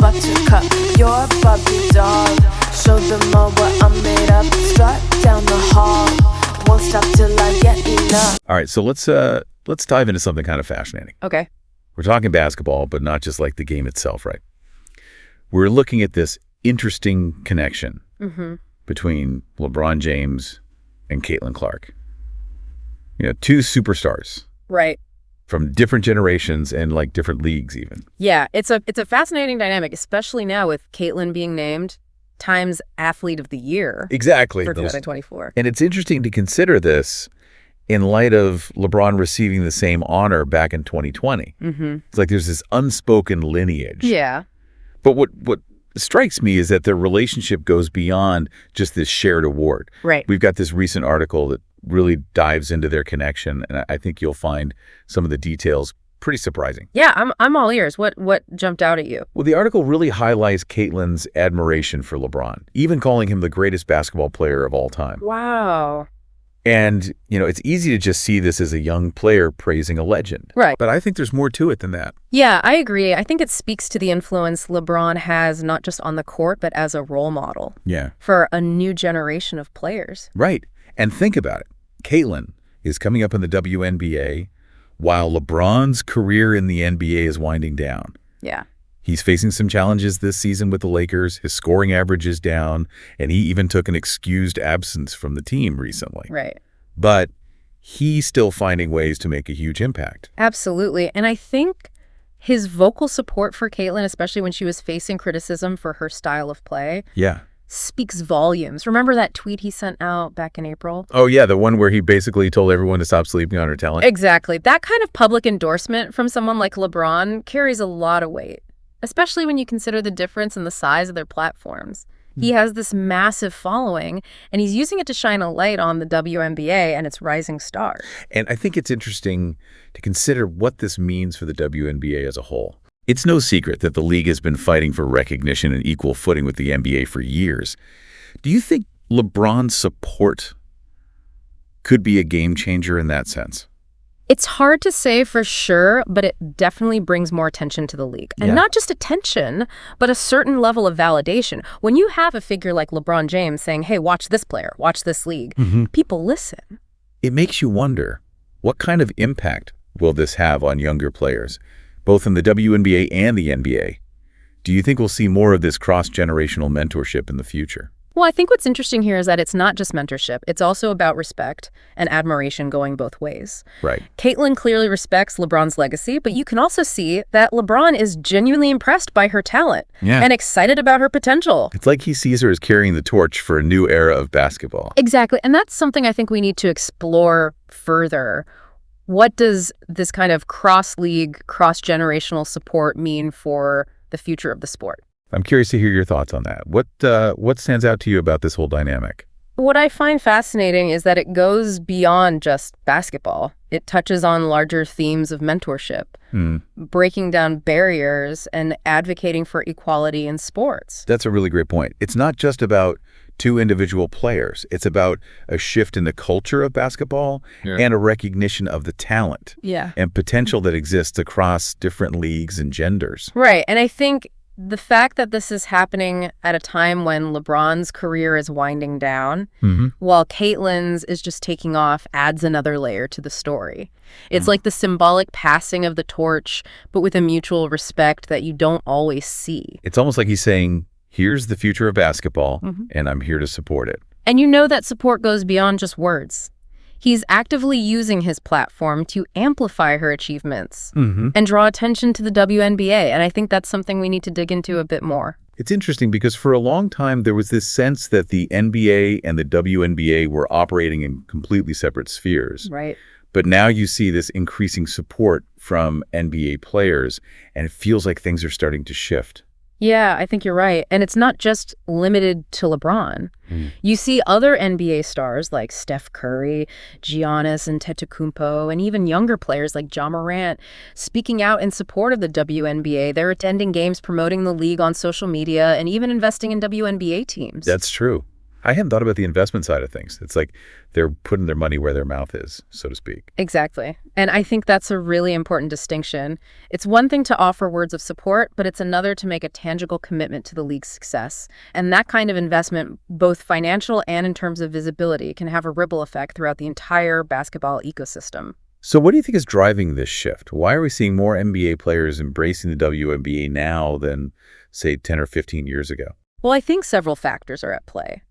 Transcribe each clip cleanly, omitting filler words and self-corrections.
buttercup, you're a Barbie doll. Show them all what I'm made of. Strut down the hall, won't stop till I get enough. All right, so let's dive into something kind of fascinating. Okay. We're talking basketball, but not just like the game itself, right? We're looking at this interesting connection between LeBron James and Caitlin Clark. You know, two superstars. Right. From different generations and like different leagues even. Yeah, it's a fascinating dynamic, especially now with Caitlin being named Times Athlete of the Year. Exactly. For 2024. And it's interesting to consider this in light of LeBron receiving the same honor back in 2020. It's like there's this unspoken lineage. Yeah. But what strikes me is that their relationship goes beyond just this shared award. Right. We've got this recent article that really dives into their connection, and I think you'll find some of the details pretty surprising. Yeah, I'm all ears. What jumped out at you? Well, the article really highlights Caitlin's admiration for LeBron, even calling him the greatest basketball player of all time. Wow. And, you know, it's easy to just see this as a young player praising a legend. Right. But I think there's more to it than that. Yeah, I agree. I think it speaks to the influence LeBron has not just on the court, but as a role model. Yeah. For a new generation of players. Right. And think about it. Caitlin is coming up in the WNBA while LeBron's career in the NBA is winding down. Yeah. He's facing some challenges this season with the Lakers. His scoring average is down, and he even took an excused absence from the team recently. Right. But he's still finding ways to make a huge impact. Absolutely. And I think his vocal support for Caitlin, especially when she was facing criticism for her style of play, speaks volumes. Remember that tweet he sent out back in April? Oh, yeah, the one where he basically told everyone to stop sleeping on her talent. Exactly. That kind of public endorsement from someone like LeBron carries a lot of weight, especially when you consider the difference in the size of their platforms. He has this massive following, and he's using it to shine a light on the WNBA and its rising stars. And I think it's interesting to consider what this means for the WNBA as a whole. It's no secret that the league has been fighting for recognition and equal footing with the NBA for years. Do you think LeBron's support could be a game changer in that sense? It's hard to say for sure, but it definitely brings more attention to the league. And not just attention, but a certain level of validation. When you have a figure like LeBron James saying, hey, watch this player, watch this league, people listen. It makes you wonder, what kind of impact will this have on younger players, both in the WNBA and the NBA? Do you think we'll see more of this cross-generational mentorship in the future? Well, I think what's interesting here is that it's not just mentorship. It's also about respect and admiration going both ways. Right. Caitlin clearly respects LeBron's legacy, but you can also see that LeBron is genuinely impressed by her talent and excited about her potential. It's like he sees her as carrying the torch for a new era of basketball. Exactly. And that's something I think we need to explore further. What does this kind of cross-league, cross-generational support mean for the future of the sport? I'm curious to hear your thoughts on that. What stands out to you about this whole dynamic? What I find fascinating is that it goes beyond just basketball. It touches on larger themes of mentorship, breaking down barriers and advocating for equality in sports. That's a really great point. It's not just about two individual players. It's about a shift in the culture of basketball and a recognition of the talent and potential that exists across different leagues and genders. Right. And I think the fact that this is happening at a time when LeBron's career is winding down, while Caitlin's is just taking off, adds another layer to the story. It's like the symbolic passing of the torch, but with a mutual respect that you don't always see. It's almost like he's saying, here's the future of basketball, and I'm here to support it. And you know that support goes beyond just words. He's actively using his platform to amplify her achievements and draw attention to the WNBA. And I think that's something we need to dig into a bit more. It's interesting because for a long time, there was this sense that the NBA and the WNBA were operating in completely separate spheres. Right. But now you see this increasing support from NBA players, and it feels like things are starting to shift. Yeah, I think you're right. And it's not just limited to LeBron. You see other NBA stars like Steph Curry, Giannis Antetokounmpo, and even younger players like Ja Morant speaking out in support of the WNBA. They're attending games, promoting the league on social media, and even investing in WNBA teams. That's true. I hadn't thought about the investment side of things. It's like they're putting their money where their mouth is, so to speak. Exactly. And I think that's a really important distinction. It's one thing to offer words of support, but it's another to make a tangible commitment to the league's success. And that kind of investment, both financial and in terms of visibility, can have a ripple effect throughout the entire basketball ecosystem. So what do you think is driving this shift? Why are we seeing more NBA players embracing the WNBA now than, say, 10 or 15 years ago? Well, I think several factors are at play.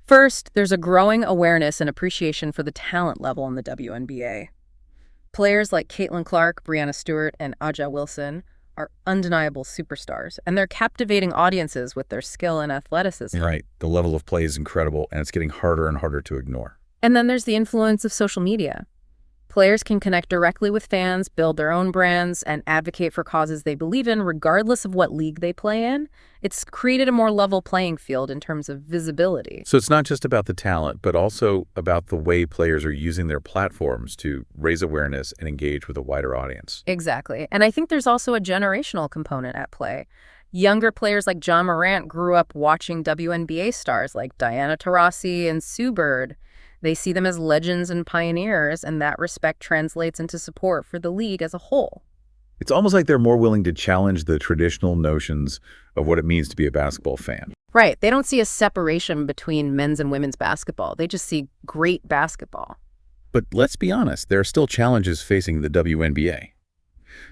First, there's a growing awareness and appreciation for the talent level in the WNBA. Players like Caitlin Clark, Breanna Stewart, and Aja Wilson are undeniable superstars, and they're captivating audiences with their skill and athleticism. Right. The level of play is incredible, and it's getting harder and harder to ignore. And then there's the influence of social media. Players can connect directly with fans, build their own brands, and advocate for causes they believe in, regardless of what league they play in. It's created a more level playing field in terms of visibility. So it's not just about the talent, but also about the way players are using their platforms to raise awareness and engage with a wider audience. Exactly. And I think there's also a generational component at play. Younger players like John Morant grew up watching WNBA stars like Diana Taurasi and Sue Bird. They see them as legends and pioneers, and that respect translates into support for the league as a whole. It's almost like they're more willing to challenge the traditional notions of what it means to be a basketball fan. Right. They don't see a separation between men's and women's basketball. They just see great basketball. But let's be honest, there are still challenges facing the WNBA.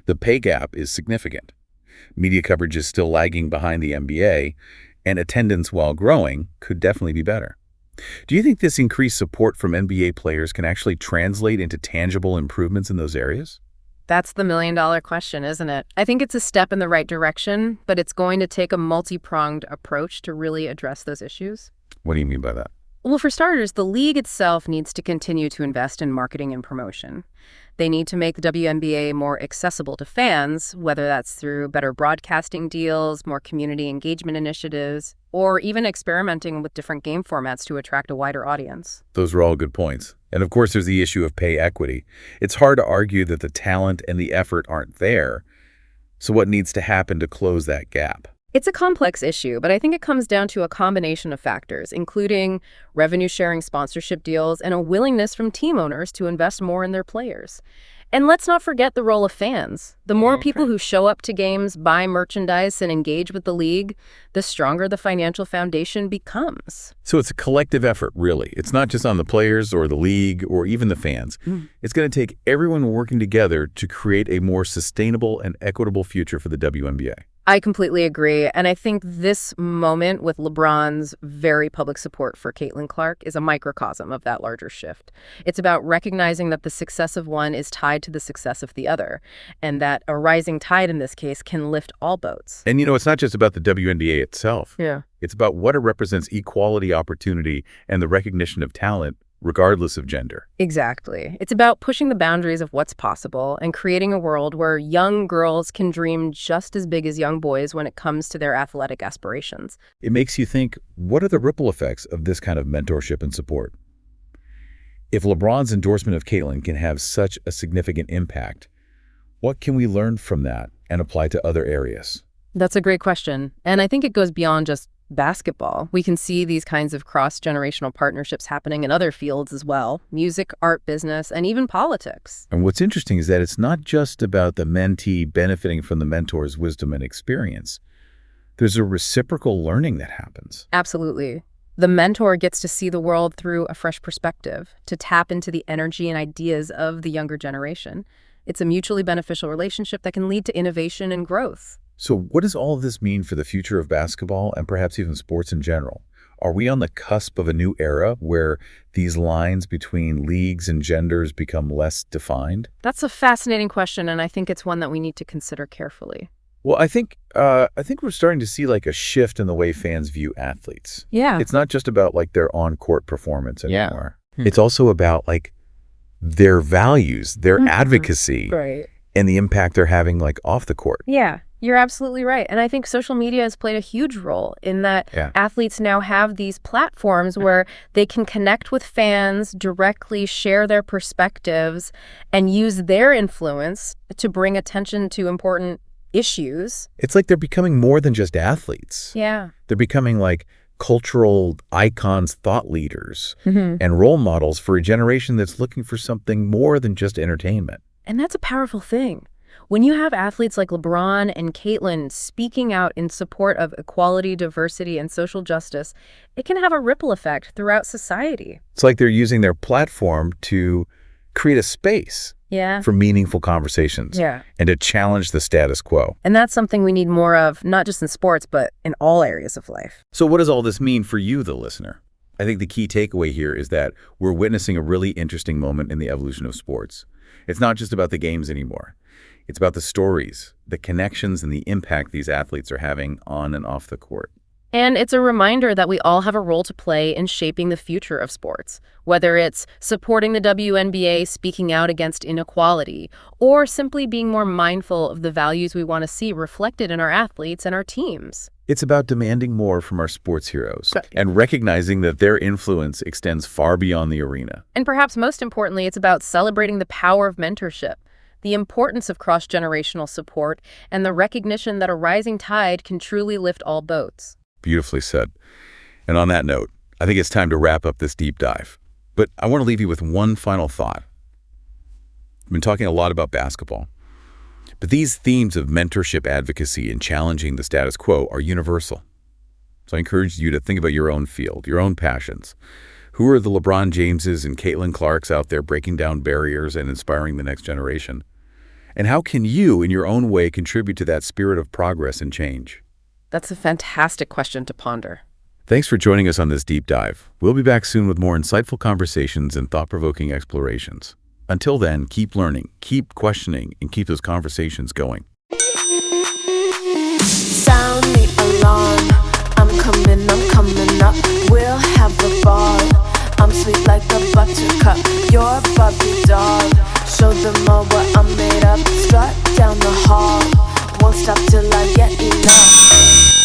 The pay gap is significant. Media coverage is still lagging behind the NBA, and attendance, while growing, could definitely be better. Do you think this increased support from NBA players can actually translate into tangible improvements in those areas? That's the million-dollar question, isn't it? I think it's a step in the right direction, but it's going to take a multi-pronged approach to really address those issues. What do you mean by that? Well, for starters, the league itself needs to continue to invest in marketing and promotion. They need to make the WNBA more accessible to fans, whether that's through better broadcasting deals, more community engagement initiatives, or even experimenting with different game formats to attract a wider audience. Those are all good points. And of course, there's the issue of pay equity. It's hard to argue that the talent and the effort aren't there. So what needs to happen to close that gap? It's a complex issue, but I think it comes down to a combination of factors, including revenue-sharing sponsorship deals and a willingness from team owners to invest more in their players. And let's not forget the role of fans. The more people who show up to games, buy merchandise, and engage with the league, the stronger the financial foundation becomes. So it's a collective effort, really. It's not just on the players or the league or even the fans. It's going to take everyone working together to create a more sustainable and equitable future for the WNBA. I completely agree. And I think this moment with LeBron's very public support for Caitlin Clark is a microcosm of that larger shift. It's about recognizing that the success of one is tied to the success of the other, and that a rising tide in this case can lift all boats. And, it's not just about the WNBA itself. Yeah. It's about what it represents: equality, opportunity, and the recognition of talent, regardless of gender. Exactly. It's about pushing the boundaries of what's possible and creating a world where young girls can dream just as big as young boys when it comes to their athletic aspirations. It makes you think, what are the ripple effects of this kind of mentorship and support? If LeBron's endorsement of Caitlin can have such a significant impact, what can we learn from that and apply to other areas? That's a great question. And I think it goes beyond just basketball. We can see these kinds of cross-generational partnerships happening in other fields as well: music, art, business, and even politics. And what's interesting is that it's not just about the mentee benefiting from the mentor's wisdom and experience. There's a reciprocal learning that happens. Absolutely. The mentor gets to see the world through a fresh perspective, to tap into the energy and ideas of the younger generation. It's a mutually beneficial relationship that can lead to innovation and growth. So what does all of this mean for the future of basketball and perhaps even sports in general? Are we on the cusp of a new era where these lines between leagues and genders become less defined? That's a fascinating question, and I think it's one that we need to consider carefully. Well, I think we're starting to see like a shift in the way fans view athletes. Yeah. It's not just about like their on-court performance anymore. Yeah. It's also about like their values, their advocacy, Right. and the impact they're having like off the court. Yeah, you're absolutely right. And I think social media has played a huge role in that athletes now have these platforms where they can connect with fans, directly share their perspectives, and use their influence to bring attention to important issues. It's like they're becoming more than just athletes. Yeah. They're becoming like cultural icons, thought leaders, and role models for a generation that's looking for something more than just entertainment. And that's a powerful thing. When you have athletes like LeBron and Caitlin speaking out in support of equality, diversity, and social justice, it can have a ripple effect throughout society. It's like they're using their platform to create a space for meaningful conversations and to challenge the status quo. And that's something we need more of, not just in sports, but in all areas of life. So what does all this mean for you, the listener? I think the key takeaway here is that we're witnessing a really interesting moment in the evolution of sports. It's not just about the games anymore. It's about the stories, the connections, and the impact these athletes are having on and off the court. And it's a reminder that we all have a role to play in shaping the future of sports, whether it's supporting the WNBA, speaking out against inequality, or simply being more mindful of the values we want to see reflected in our athletes and our teams. It's about demanding more from our sports heroes and recognizing that their influence extends far beyond the arena. And perhaps most importantly, it's about celebrating the power of mentorship, the importance of cross-generational support, and the recognition that a rising tide can truly lift all boats. Beautifully said. And on that note, I think it's time to wrap up this deep dive. But I want to leave you with one final thought. I've been talking a lot about basketball, but these themes of mentorship, advocacy, and challenging the status quo are universal. So I encourage you to think about your own field, your own passions. Who are the LeBron Jameses and Caitlin Clarks out there breaking down barriers and inspiring the next generation? And how can you, in your own way, contribute to that spirit of progress and change? That's a fantastic question to ponder. Thanks for joining us on this deep dive. We'll be back soon with more insightful conversations and thought-provoking explorations. Until then, keep learning, keep questioning, and keep those conversations going. Sound the alarm. I'm coming up. We'll have a ball. I'm sweet like a buttercup. You're a Barbie doll. Show them all what I'm made of. Strut down the hall. Won't stop till I get enough.